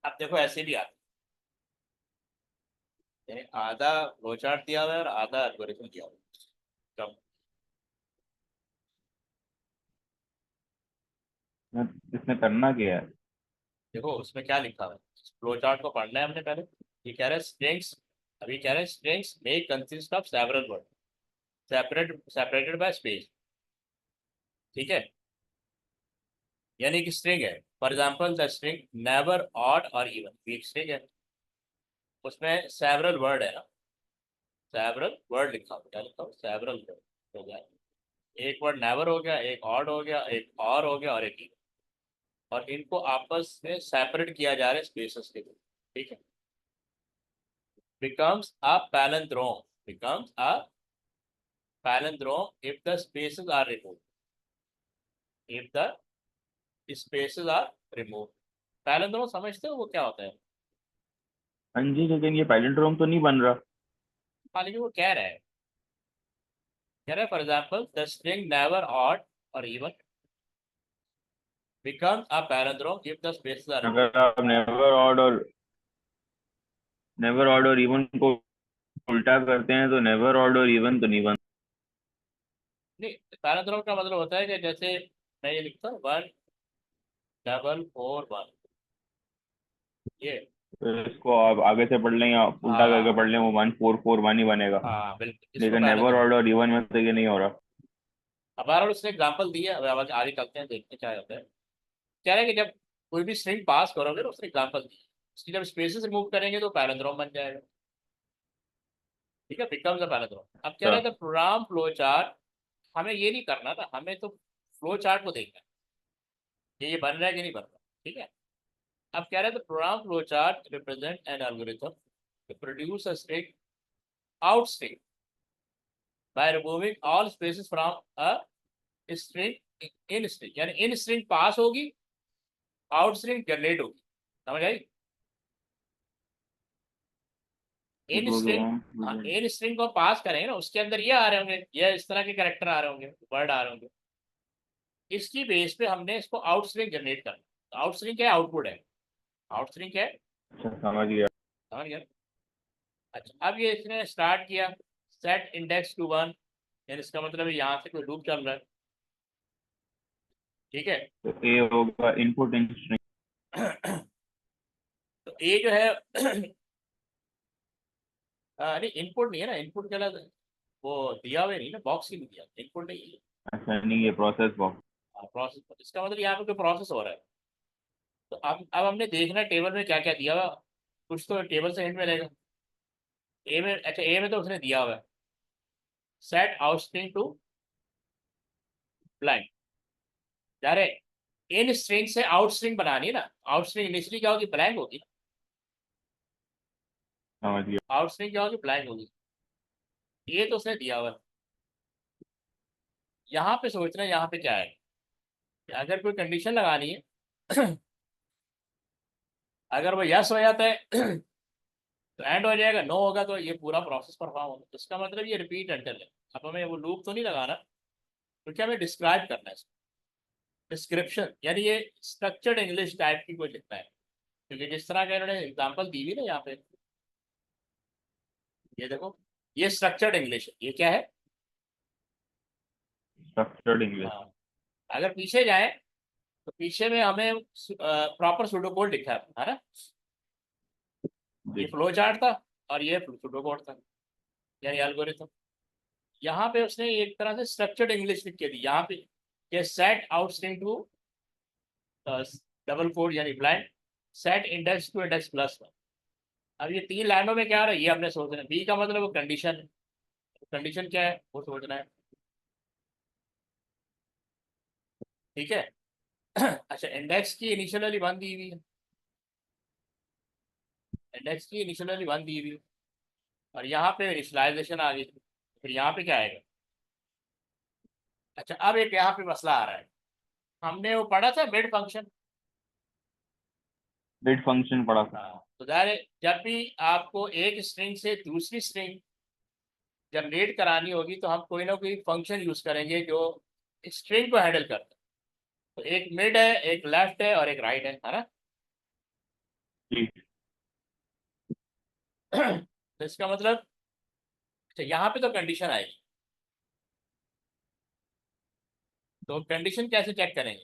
Speaker 1: अब देखो ऐसे भी आता है, यानी आधा फ्लोचार्ट दिया हुआ है और आधा एल्गोरिथम दिया हुआ है। कब?
Speaker 2: इसने करना क्या है?
Speaker 1: देखो उसमें क्या लिखा हुआ है, फ्लोचार्ट को पढ़ना है हमने पहले। ये कह रहा है स्ट्रिंग्स, अभी कह रहे हैं strings may consist of several word separated by space. ठीक है, यानी कि स्ट्रिंग है, for example the string never odd और इवन, एक स्ट्रिंग है, उसमें सेवरल वर्ड है ना, सेवरल वर्ड लिखा हुआ, क्या लिखा हुआ, सेवरल वर्ड हो गया। एक वर्ड नेवर हो गया, एक ऑड हो गया, एक और हो गया, और एक even। और इनको आपस में सेपरेट किया जा रहा है स्पेसेस के थ्रू। ठीक है, becomes a palindrome, becomes a palindrome if the spaces are removed, if the spaces are removed। palindrome समझते हो वो क्या होता है?
Speaker 2: हाँ जी, लेकिन ये पैलिंड्रोम तो नहीं बन रहा।
Speaker 1: हाँ, लेकिन वो कह रहा है for example the string never odd और even becomes a palindrome if the spaces are removed।
Speaker 2: अगर आप नेवर ऑड और इवन को उल्टा करते हैं तो नेवर ऑड और इवन तो नहीं बन।
Speaker 1: नहीं, palindrome का मतलब होता है कि जैसे मैं ये लिखता हूँ 1 4 1, ये।
Speaker 2: तो इसको आप आगे से पढ़ लें या उल्टा करके
Speaker 1: हाँ
Speaker 2: पढ़ लें, वो 1 4 4 1 ही बनेगा।
Speaker 1: हाँ, बिल्कुल, इसको
Speaker 2: लेकिन नेवर
Speaker 1: palindrome।
Speaker 2: ऑड और इवन में तो ये नहीं हो रहा।
Speaker 1: अब बहरहाल उसने एग्जाम्पल दिया, अब आगे आगे चलते हैं, देखते हैं क्या होता है। कह रहे हैं कि जब कोई भी स्ट्रिंग पास करोगे तो उसने एग्जाम्पल दी, उसकी जब स्पेसेस रिमूव करेंगे तो पैराग्राफ बन जाएगा। ठीक है, बिकम्स अ पैराग्राफ। अब कह
Speaker 2: अच्छा।
Speaker 1: रहे हैं द प्रोग्राम फ्लो चार्ट, हमें ये नहीं करना था, हमें तो फ्लो चार्ट को देखना है कि ये बन रहा है कि नहीं बन रहा। ठीक है, अब कह रहे हैं the program flow chart represent an algorithm to produce a string out string by removing all spaces from a string in string, यानी इन स्ट्रिंग पास होगी, आउट स्ट्रिंग जनरेट होगी। समझ आई? इन स्ट्रिंग, हाँ, इन स्ट्रिंग को पास करेंगे ना, उसके अंदर ये आ रहे होंगे, ये इस तरह के कैरेक्टर आ रहे होंगे, वर्ड आ रहे होंगे। इसकी बेस पे हमने इसको आउट स्ट्रिंग जनरेट करना। आउट स्ट्रिंग क्या है? आउटपुट है। आउट स्ट्रिंग क्या है?
Speaker 2: अच्छा, समझ गया।
Speaker 1: समझ गया? अच्छा, अब ये इसने स्टार्ट किया सेट इंडेक्स टू 1, यानी इसका मतलब यहाँ से कोई लूप चल रहा है, ठीक है।
Speaker 2: तो ए होगा इनपुट स्ट्रिंग।
Speaker 1: तो ए जो है नहीं इनपुट नहीं है ना, इनपुट क्या वो दिया हुआ नहीं ना, बॉक्स ही नहीं दिया, इनपुट नहीं है।
Speaker 2: अच्छा नहीं, ये प्रोसेस बॉक्स।
Speaker 1: प्रोसेस, इसका मतलब यहाँ पे कोई प्रोसेस हो रहा है। तो अब हमने देखना है टेबल में क्या क्या दिया हुआ, कुछ तो टेबल से हिंट मिलेगा। ए में, अच्छा ए में तो उसने दिया हुआ है सेट आउटस्ट्रिंग टू ब्लैंक। यार इन स्ट्रिंग से आउट स्ट्रिंग बनानी है ना, आउट स्ट्रिंग इनिशियली क्या होगी, ब्लैंक होगी।
Speaker 2: समझ गया।
Speaker 1: आउट स्ट्रिंग क्या होगी, ब्लैंक होगी। ये तो उसने दिया हुआ है। यहाँ पे सोचना है यहाँ पे क्या है, अगर कोई कंडीशन लगानी है अगर वो यस हो जाता है तो एंड हो जाएगा, नो होगा तो ये पूरा प्रोसेस परफॉर्म होगा। तो इसका मतलब ये रिपीट एंटर है। अब हमें वो लूप तो नहीं लगाना, क्योंकि हमें डिस्क्राइब करना है, डिस्क्रिप्शन, यानी ये स्ट्रक्चर्ड इंग्लिश टाइप की कोई लिखना है। क्योंकि जिस तरह का इन्होंने एग्जाम्पल दी हुई ना यहाँ पे, ये देखो, ये स्ट्रक्चर्ड इंग्लिश है, ये क्या है।
Speaker 2: Structured English.
Speaker 1: हाँ, अगर पीछे जाए तो पीछे में हमें प्रॉपर सुडोकोड लिखा है ना। ये
Speaker 2: जी।
Speaker 1: फ्लो चार्ट था और ये सुडोकोड था, यानी एल्गोरिथम। यहाँ पे उसने एक तरह से स्ट्रक्चर्ड इंग्लिश लिख के दी यहाँ पे, कि set out string to double quote यानी ब्लाइंड, set index to index plus 1। अब ये 3 लाइनों में क्या आ रहा है ये हमने सोचना है। बी का मतलब वो कंडीशन है, कंडीशन क्या है वो सोचना है, ठीक है। अच्छा, इंडेक्स की इनिशियल वाली 1 दी हुई है, इंडेक्स की इनिशियल वाली 1 दी हुई है, और यहाँ पे इनिशियलाइजेशन आ गई। फिर यहाँ पे क्या आएगा। अच्छा, अब एक यहाँ पे मसला आ रहा है, हमने वो पढ़ा था मिड फंक्शन।
Speaker 2: बिट फंक्शन पढ़ा था।
Speaker 1: हाँ, तो जाहिर है, जब भी आपको एक स्ट्रिंग से दूसरी स्ट्रिंग जनरेट करानी होगी तो हम कोई ना कोई फंक्शन यूज करेंगे जो स्ट्रिंग को हैंडल करता है। तो एक मिड है, एक लेफ्ट है और एक राइट है ना।
Speaker 2: जी।
Speaker 1: तो इसका मतलब, अच्छा यहाँ पे तो कंडीशन आएगी, तो कंडीशन कैसे चेक करेंगे।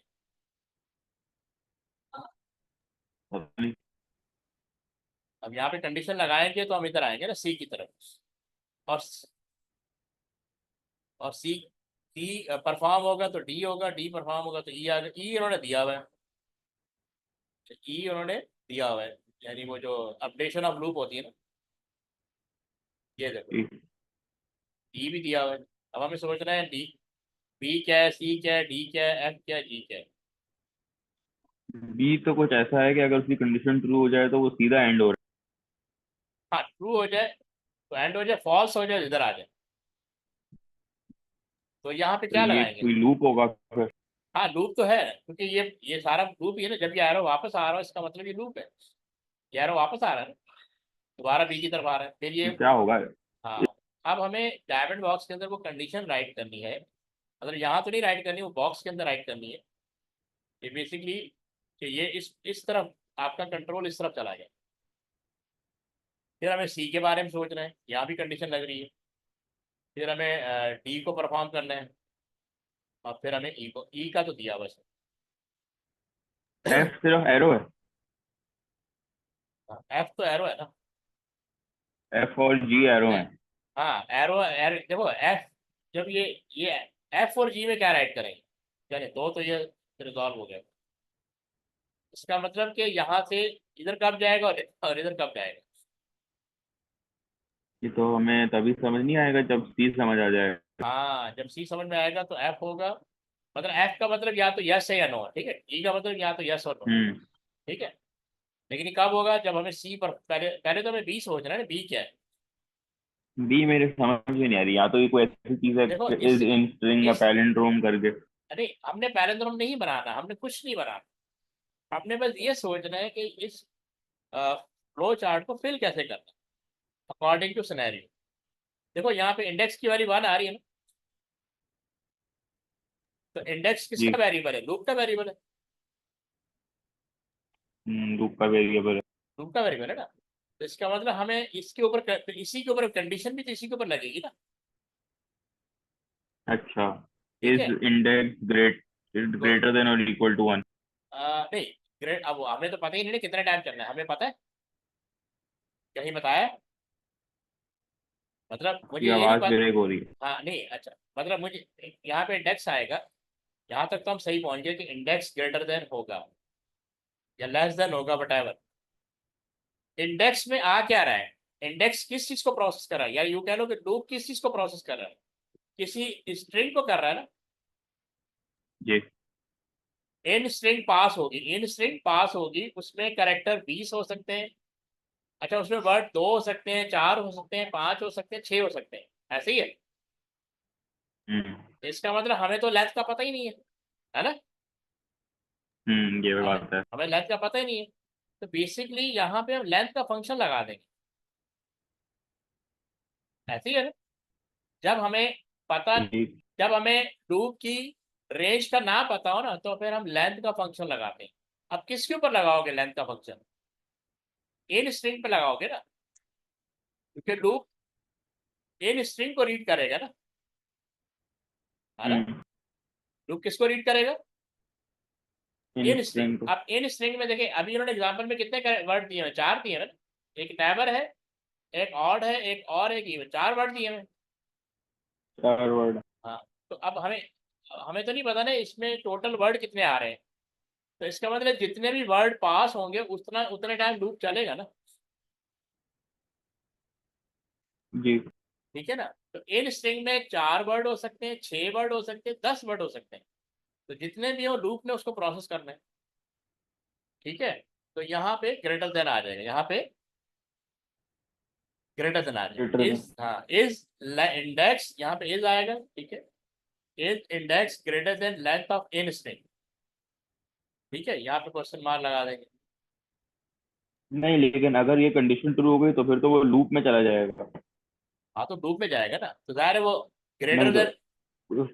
Speaker 2: पता नहीं।
Speaker 1: अब यहाँ पे कंडीशन लगाएंगे तो हम इधर आएंगे ना सी की तरफ, और सी, सी परफॉर्म होगा तो डी होगा, डी परफॉर्म होगा तो ई आएगा। ई इन्होंने दिया हुआ है, ई उन्होंने दिया हुआ है, यानी वो जो अपडेशन ऑफ लूप होती है ना, ये देखो,
Speaker 2: जी।
Speaker 1: ई भी दिया हुआ है। अब हमें सोचना है डी, बी क्या है, सी क्या है, डी क्या है, एफ क्या है, जी क्या है।
Speaker 2: बी तो कुछ ऐसा है कि अगर उसकी कंडीशन ट्रू हो जाए तो वो सीधा एंड हो रहा
Speaker 1: हाँ, ट्रू हो जाए तो एंड हो जाए, फॉल्स हो जाए तो इधर आ जाए। तो यहाँ पे
Speaker 2: है।
Speaker 1: क्या
Speaker 2: तो ये
Speaker 1: लगाएंगे।
Speaker 2: कोई लूप होगा फिर।
Speaker 1: हाँ, लूप तो है, क्योंकि ये सारा लूप ही है ना। जब ये एरो वापस आ रहा है इसका मतलब ये लूप है, ये एरो वापस आ रहा है ना, दोबारा बी की तरफ आ रहा है, फिर ये।
Speaker 2: तो क्या होगा।
Speaker 1: हाँ, अब हमें डायमंड बॉक्स के अंदर वो कंडीशन राइट करनी है, मतलब यहाँ तो नहीं राइट करनी, वो बॉक्स के अंदर राइट करनी है। ये बेसिकली कि ये इस तरफ आपका कंट्रोल इस तरफ चला गया। फिर हमें सी के बारे में सोचना है, यहाँ भी कंडीशन लग रही है। फिर हमें डी को परफॉर्म करना है, और फिर हमें ई को, ई का तो दिया बस।
Speaker 2: एफ सिर्फ एरो है।
Speaker 1: एफ तो एरो है ना।
Speaker 2: एफ और जी एरो
Speaker 1: नहीं,
Speaker 2: है।
Speaker 1: हाँ एरो, देखो एफ, जब ये एफ और जी में क्या राइट करेंगे, यानी दो तो ये रिजॉल्व हो गया। इसका मतलब कि यहाँ से इधर कब जाएगा और इधर कब जाएगा।
Speaker 2: ये तो हमें तभी समझ नहीं आएगा जब सी समझ आ जाएगा।
Speaker 1: हाँ, जब सी समझ में आएगा तो एफ होगा, मतलब एफ का मतलब या तो यस है या नो है, ठीक है। ई का मतलब या तो यस और नो,
Speaker 2: हम्म।
Speaker 1: ठीक है। लेकिन ये कब होगा, जब हमें सी पर, पहले पहले तो हमें बी सोचना है ना, बी क्या है।
Speaker 2: बी मेरे समझ में नहीं आ रही, या तो ये कोई ऐसी चीज है
Speaker 1: देखो
Speaker 2: इज इन स्ट्रिंग या
Speaker 1: इस
Speaker 2: पैलिंड्रोम करके।
Speaker 1: अरे हमने पैरेंथ्रम नहीं बनाना, हमने कुछ नहीं बनाना, हमने बस ये सोचना है कि इस फ्लो चार्ट को फिल कैसे करना अकॉर्डिंग टू सिनेरियो। देखो यहाँ पे इंडेक्स की वाली 1 आ रही है ना, तो इंडेक्स
Speaker 2: जी।
Speaker 1: किसका वेरिएबल है, लूप का वेरिएबल है,
Speaker 2: लूप का वेरिएबल है।
Speaker 1: लूप का वेरिएबल है ना। तो इसका मतलब हमें इसके ऊपर इसी के ऊपर कंडीशन भी तो इसी के ऊपर लगेगी ना।
Speaker 2: अच्छा,
Speaker 1: ठीक
Speaker 2: इज
Speaker 1: है।
Speaker 2: इंडेक्स
Speaker 1: तो
Speaker 2: ग्रेटर देन और इक्वल टू 1।
Speaker 1: नहीं, ग्रेड अब हमें तो पता ही नहीं ना कितना टाइम चलना है, हमें पता है कहीं बताया है? मतलब मुझे
Speaker 2: की
Speaker 1: ये नहीं
Speaker 2: आवाज
Speaker 1: पता।
Speaker 2: ब्रेक हो रही है।
Speaker 1: हाँ नहीं, अच्छा मतलब मुझे यहाँ पे इंडेक्स आएगा, यहाँ तक तो हम सही पहुंच गए कि इंडेक्स ग्रेटर देन होगा या लेस देन होगा, वट एवर। इंडेक्स में आ क्या रहा है? इंडेक्स किस चीज को प्रोसेस कर रहा है, या यूं कह लो कि लूप किस चीज को प्रोसेस कर रहा है? किसी स्ट्रिंग को कर रहा है ना।
Speaker 2: जी।
Speaker 1: इन स्ट्रिंग पास होगी, इन स्ट्रिंग पास होगी, उसमें कैरेक्टर 20 हो सकते हैं। अच्छा, उसमें वर्ड 2 हो सकते हैं, 4 हो सकते हैं, 5 हो सकते हैं, 6 हो सकते हैं, ऐसे ही है।
Speaker 2: हम्म।
Speaker 1: इसका मतलब हमें तो लेंथ का पता ही नहीं है ना।
Speaker 2: ये भी
Speaker 1: हमें
Speaker 2: बात है।
Speaker 1: हमें लेंथ का पता ही नहीं है। तो बेसिकली यहाँ पे हम लेंथ का फंक्शन लगा देंगे, ऐसे ही है ना। जब हमें पता
Speaker 2: ठीक।
Speaker 1: जब हमें लूप की रेंज का ना पता हो ना, तो फिर हम लेंथ का फंक्शन लगाते हैं। अब किसके ऊपर लगाओगे लेंथ का फंक्शन? इन स्ट्रिंग पे लगाओगे ना, क्योंकि लूप इन स्ट्रिंग को रीड करेगा ना, है ना।
Speaker 2: हम्म।
Speaker 1: लूप किसको रीड करेगा?
Speaker 2: इन
Speaker 1: इन स्ट्रिंग।
Speaker 2: स्ट्रिंग को।
Speaker 1: अब इन स्ट्रिंग में देखिए, अभी उन्होंने एग्जांपल में कितने वर्ड दिए हैं? 4 दिए हैं ना। एक नेवर है, एक ऑड है, एक और एक इवन, 4 वर्ड दिए हैं।
Speaker 2: 4 वर्ड।
Speaker 1: हाँ। तो अब हमें हमें तो नहीं पता ना इसमें टोटल वर्ड कितने आ रहे हैं। तो इसका मतलब जितने भी वर्ड पास होंगे उतना उतने टाइम लूप चलेगा ना।
Speaker 2: जी।
Speaker 1: ठीक है ना। तो इन स्ट्रिंग में 4 वर्ड हो सकते हैं, 6 वर्ड हो सकते हैं, 10 वर्ड हो सकते हैं। तो जितने भी हो लूप ने उसको प्रोसेस करना है। ठीक है। तो यहाँ पे ग्रेटर देन आ जाएगा, यहाँ पे ग्रेटर देन आ
Speaker 2: ग्रेटर
Speaker 1: जाएगा।
Speaker 2: देन।
Speaker 1: इज, हाँ इज इंडेक्स, यहाँ पे इज आएगा। ठीक है। Is index greater than length of in string. ठीक है, यहाँ पे क्वेश्चन मार्क लगा देंगे।
Speaker 2: नहीं, लेकिन अगर ये कंडीशन ट्रू हो गई तो फिर तो वो लूप में चला जाएगा।
Speaker 1: हाँ तो लूप में जाएगा ना, तो जाहिर है वो ग्रेटर
Speaker 2: नहीं तो
Speaker 1: देन।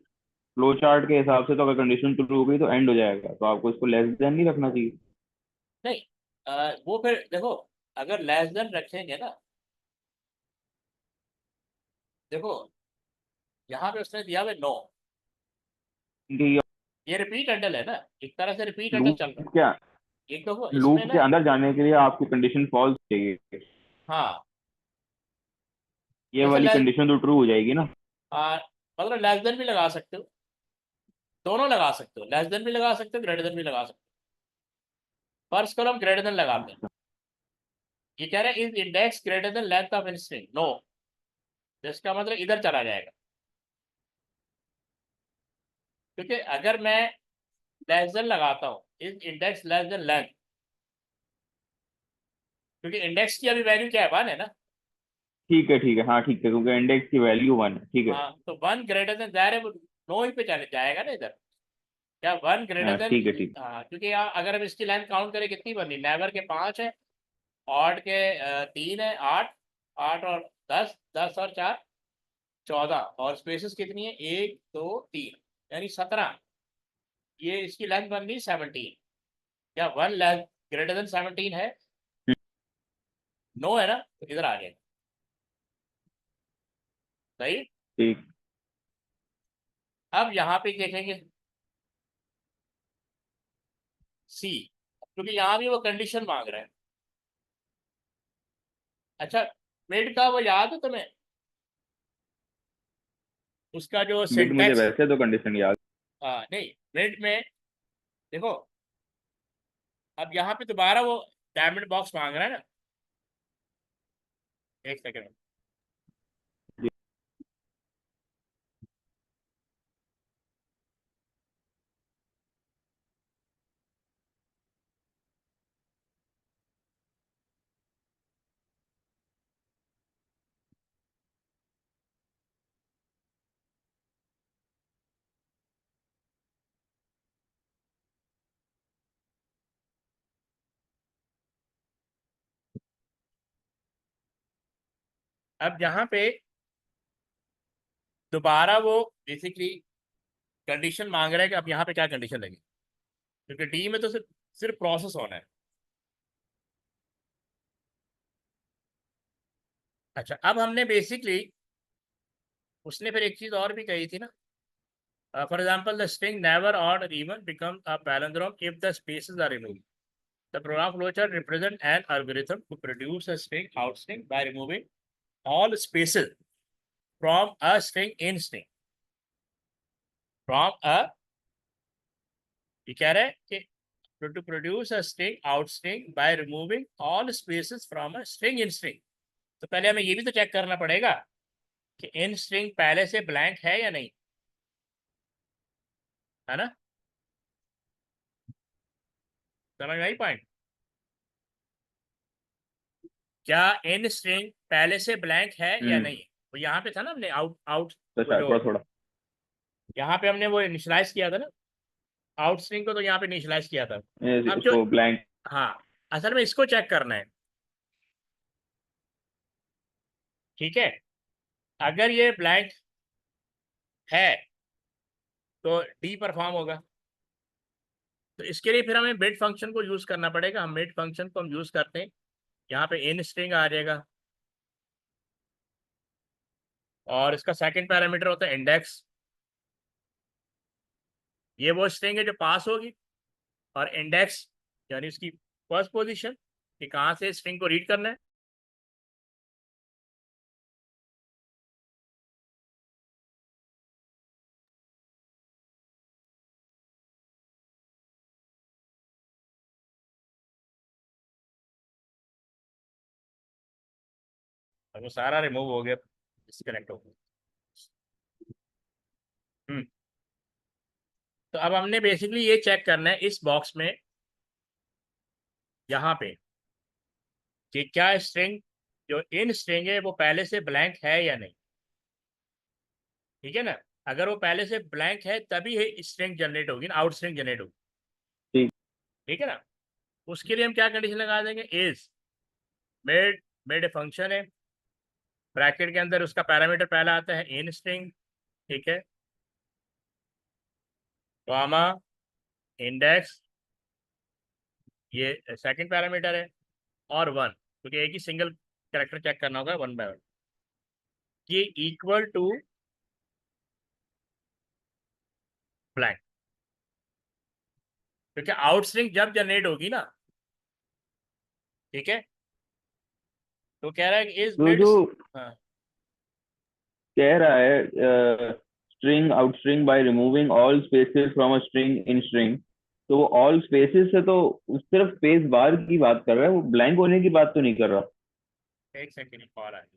Speaker 2: फ्लो चार्ट के हिसाब से तो अगर कंडीशन ट्रू हो गई तो एंड हो जाएगा, तो आपको इसको लेस देन नहीं रखना चाहिए।
Speaker 1: नहीं, वो फिर देखो, अगर लेस देन रखेंगे ना, देखो यहाँ पे उसने दिया हुआ 9।
Speaker 2: क्योंकि
Speaker 1: ये रिपीट हैंडल है ना, एक तरह से रिपीट हैंडल चल रहा
Speaker 2: लूप क्या
Speaker 1: है। एक देखो इसमें
Speaker 2: लूप के
Speaker 1: ना।
Speaker 2: अंदर जाने के लिए आपकी कंडीशन फॉल्स चाहिए।
Speaker 1: हाँ।
Speaker 2: ये
Speaker 1: जैसे
Speaker 2: वाली
Speaker 1: लेस,
Speaker 2: कंडीशन तो ट्रू हो जाएगी ना।
Speaker 1: मतलब लेस देन भी लगा सकते हो, दोनों लगा सकते हो, लेस देन भी लगा सकते हो, ग्रेटर देन भी लगा सकते हो। फर्स्ट कॉलम ग्रेटर देन लगाते हैं।
Speaker 2: अच्छा।
Speaker 1: ये कह रहे हैं is index greater than length of in string, no. जिसका मतलब इधर चला जाएगा, क्योंकि अगर मैं लेस देन लगाता हूँ, is index less than length, क्योंकि इंडेक्स की अभी वैल्यू क्या है? 1 है ना।
Speaker 2: ठीक है, ठीक है, हाँ ठीक है, क्योंकि इंडेक्स की वैल्यू 1 है, ठीक है।
Speaker 1: हाँ, तो 1 ग्रेटर देन, दायरे वो नो ही पे चले जाएगा ना इधर। क्या 1 ग्रेटर
Speaker 2: हाँ
Speaker 1: देन?
Speaker 2: ठीक है, ठीक।
Speaker 1: हाँ, क्योंकि यहाँ अगर हम इसकी लेंथ काउंट करें कितनी बनी, नेवर के 5 है, ऑड के 3 है, 8, 8 और 10, 10 और 4 14, और स्पेसेस कितनी है? 1 2 3, यानी 17। ये इसकी लेंथ बन गई 17। क्या 1 लेंथ ग्रेटर देन 17 है? नो है ना, तो इधर आ गया। सही।
Speaker 2: ठीक।
Speaker 1: अब यहाँ पे देखेंगे सी, क्योंकि यहाँ भी वो कंडीशन मांग रहा है। अच्छा, मिड का वो याद है तुम्हें, उसका जो
Speaker 2: मिड मुझे
Speaker 1: सिंटैक्स?
Speaker 2: वैसे तो कंडीशन याद।
Speaker 1: नहीं, मिड में देखो, अब यहाँ पे दोबारा वो डायमंड बॉक्स मांग रहा है ना। एक सेकंड। अब यहाँ पे दोबारा वो बेसिकली कंडीशन मांग रहा है कि अब यहाँ पे क्या कंडीशन लगी, क्योंकि डी में तो सिर्फ सिर्फ प्रोसेस होना है। अच्छा, अब हमने बेसिकली उसने फिर एक चीज और भी कही थी ना, for example the string never odd और even become a palindrome if the spaces are removed. The program flowchart represents an algorithm to produce a string out string by removing all spaces from a string in string. From a, ये कह रहा है कि to produce a string out string by removing all spaces from a string in string. तो पहले हमें ये भी तो चेक करना पड़ेगा कि in string पहले से blank है या नहीं, है ना? समझ में आई पॉइंट? क्या in string पहले से blank है या नहीं? तो यहाँ पे था ना हमने आउट वो जो
Speaker 2: थोड़ा थोड़ा
Speaker 1: यहाँ पे हमने वो इनिशियलाइज किया था ना, आउट स्ट्रिंग को तो यहाँ पे इनिशियलाइज किया था. अब जो,
Speaker 2: उसको ब्लैंक.
Speaker 1: हाँ, असल में इसको चेक करना है. ठीक है, अगर ये ब्लैंक है तो डी परफॉर्म होगा. तो इसके लिए फिर हमें मेड फंक्शन को यूज करना पड़ेगा. हम मेड फंक्शन को हम यूज करते हैं. यहाँ पे इन स्ट्रिंग आ जाएगा और इसका सेकंड पैरामीटर होता है इंडेक्स. ये वो स्ट्रिंग है जो पास होगी, और इंडेक्स यानी उसकी फर्स्ट पोजीशन कि कहाँ से स्ट्रिंग को रीड करना है. और वो सारा रिमूव हो गया, डिस्कनेक्ट हो गया. तो अब हमने बेसिकली ये चेक करना है इस बॉक्स में, यहाँ पे, कि क्या स्ट्रिंग जो इन स्ट्रिंग है वो पहले से ब्लैंक है या नहीं. ठीक है ना? अगर वो पहले से ब्लैंक है तभी स्ट्रिंग जनरेट होगी ना, आउट स्ट्रिंग जनरेट होगी.
Speaker 2: ठीक.
Speaker 1: ठीक है ना? उसके लिए हम क्या कंडीशन लगा देंगे, is made, made a function है, ब्रैकेट के अंदर उसका पैरामीटर पहला आता है इन स्ट्रिंग. ठीक है, कॉमा इंडेक्स, ये सेकंड पैरामीटर है, और वन, क्योंकि एक ही सिंगल कैरेक्टर चेक करना होगा वन बाय वन. ये इक्वल टू ब्लैंक, क्योंकि आउट स्ट्रिंग जब जनरेट होगी ना, ठीक है, तो कह रहा है कि इज
Speaker 2: तो
Speaker 1: मेड.
Speaker 2: जो
Speaker 1: हाँ,
Speaker 2: कह रहा है string out string by removing all spaces from a string in string, तो वो ऑल स्पेसेस से तो उस सिर्फ स्पेस बार की बात कर रहा है, वो ब्लैंक होने की बात तो नहीं कर रहा.
Speaker 1: एक सेकेंड कॉल आ रही है.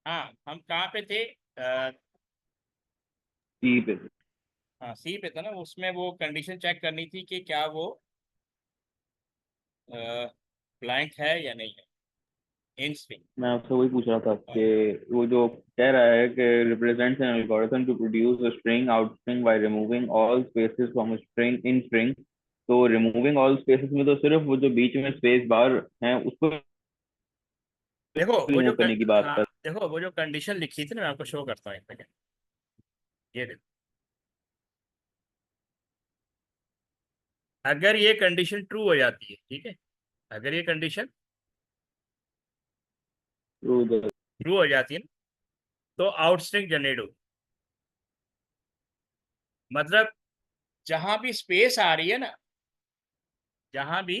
Speaker 1: हाँ, हम कहाँ पे थे?
Speaker 2: सी पे।
Speaker 1: हाँ, सी पे था ना। उसमें वो कंडीशन चेक करनी थी कि क्या वो ब्लैंक है या नहीं है इन स्ट्रिंग।
Speaker 2: मैं आपसे वही पूछ रहा था कि वो जो कह रहा है कि represents an algorithm to produce a string out string by removing all spaces from a string in string. तो रिमूविंग ऑल स्पेसेस में तो सिर्फ वो जो बीच में स्पेस बार है उसको
Speaker 1: देखो वो जो
Speaker 2: रिमूव करने की बात
Speaker 1: हाँ,
Speaker 2: कर।
Speaker 1: देखो वो जो कंडीशन लिखी थी ना, मैं आपको शो करता हूँ एक सेकंड। ये देखो, अगर ये कंडीशन ट्रू हो जाती है, ठीक है, अगर ये कंडीशन ट्रू हो जाती है ना, तो आउटस्ट्रिंग जनरेट होगी। मतलब जहां भी स्पेस आ रही है ना, जहां भी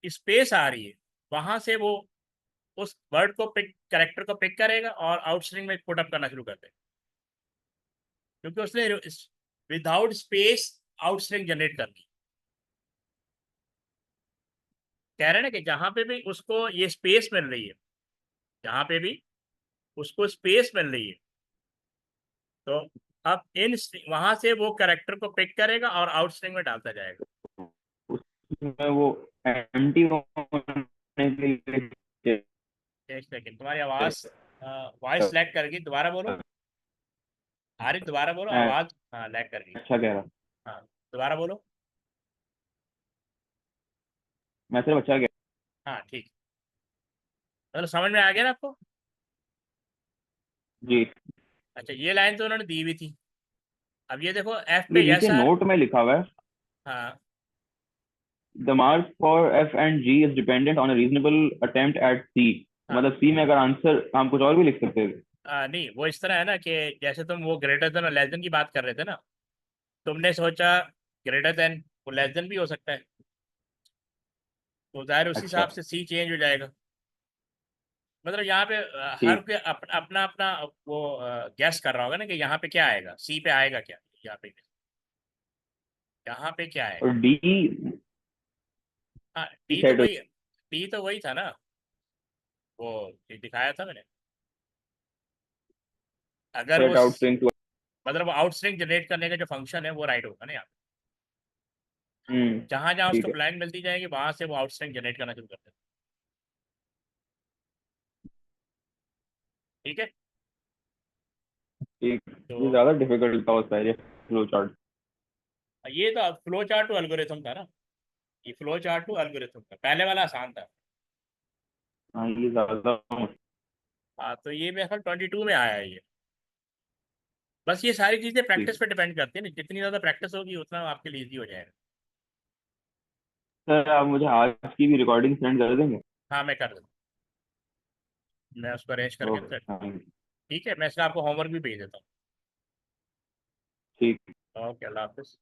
Speaker 1: स्पेस आ रही है, वहां से वो उस वर्ड को पिक, कैरेक्टर को पिक करेगा और आउटस्ट्रिंग में पुट अप करना शुरू कर देगा, क्योंकि उसने विदाउट स्पेस आउटस्ट्रिंग जनरेट कर दी। कह रहे हैं ना कि जहां पे भी उसको ये स्पेस मिल रही है, जहां पे भी उसको स्पेस मिल रही है, तो अब इन वहां से वो कैरेक्टर को पिक करेगा और आउटस्ट्रिंग में डालता जाएगा।
Speaker 2: उसमें वो एम्प्टी होने के लिए
Speaker 1: एक सेकेंड, तुम्हारी आवाज वॉइस लैग कर गई, दोबारा बोलो। आरिफ दोबारा बोलो, आवाज हाँ लैग कर गई।
Speaker 2: अच्छा कह रहा।
Speaker 1: हाँ, दोबारा बोलो।
Speaker 2: मैं सिर्फ अच्छा कह।
Speaker 1: हाँ ठीक, मतलब समझ में आ गया ना आपको?
Speaker 2: जी।
Speaker 1: अच्छा, ये लाइन तो उन्होंने दी हुई थी। अब ये देखो एफ
Speaker 2: ये
Speaker 1: पे
Speaker 2: नीचे
Speaker 1: ऐसा।
Speaker 2: नोट में लिखा हुआ है
Speaker 1: हाँ
Speaker 2: the mark for F and G is dependent on a reasonable attempt at C.
Speaker 1: हाँ।
Speaker 2: मतलब सी में अगर आंसर हम कुछ और भी लिख सकते थे।
Speaker 1: नहीं, वो इस तरह है ना कि जैसे तुम वो ग्रेटर देन और लेस देन की बात कर रहे थे ना, तुमने सोचा ग्रेटर देन, वो लेस देन भी हो सकता है, तो जाहिर उसी
Speaker 2: अच्छा
Speaker 1: हिसाब से सी चेंज हो जाएगा। मतलब यहाँ पे हर
Speaker 2: ठीक।
Speaker 1: कोई अपना अपना वो गैस कर रहा होगा ना कि यहाँ पे क्या आएगा, सी पे आएगा क्या, यहाँ पे, यहाँ पे क्या आएगा।
Speaker 2: और डी
Speaker 1: हाँ, डी तो
Speaker 2: सेट हो
Speaker 1: वही, डी तो वही था ना, वो ये दिखाया था मैंने। अगर वो
Speaker 2: सेट आउट स्ट्रिंग टू।
Speaker 1: मतलब आउटस्ट्रिंग जनरेट करने का जो फंक्शन है वो राइट होगा ना यहाँ पे। जहाँ जहाँ उसको
Speaker 2: ठीक है।
Speaker 1: ब्लैंक मिलती जाएगी वहां से वो आउटस्ट्रिंग जनरेट करना शुरू कर देगा। ठीक है।
Speaker 2: ठीक।
Speaker 1: तो
Speaker 2: ये ज्यादा डिफिकल्ट था उसका ये फ्लो चार्ट।
Speaker 1: ये तो फ्लो चार्ट टू एल्गोरिथम था ना, ये फ्लो चार्ट टू एल्गोरिथम था, पहले वाला आसान था।
Speaker 2: हाँ ये ज्यादा
Speaker 1: हाँ, तो ये मेरे ख्याल 22 में आया है ये। बस ये सारी चीज़ें
Speaker 2: ठीक।
Speaker 1: प्रैक्टिस पे डिपेंड करती है ना, जितनी ज़्यादा प्रैक्टिस होगी उतना आपके लिए ईजी हो जाएगा।
Speaker 2: सर आप मुझे आज की भी रिकॉर्डिंग सेंड कर देंगे।
Speaker 1: हाँ, मैं कर दूँ, मैं उसको अरेंज करके ना
Speaker 2: ओके
Speaker 1: सर।
Speaker 2: थैंक
Speaker 1: ठीक है, मैं इसका आपको होमवर्क भी भेज देता
Speaker 2: ठीक।
Speaker 1: हूँ। ओके, अल्लाह हाफिज़।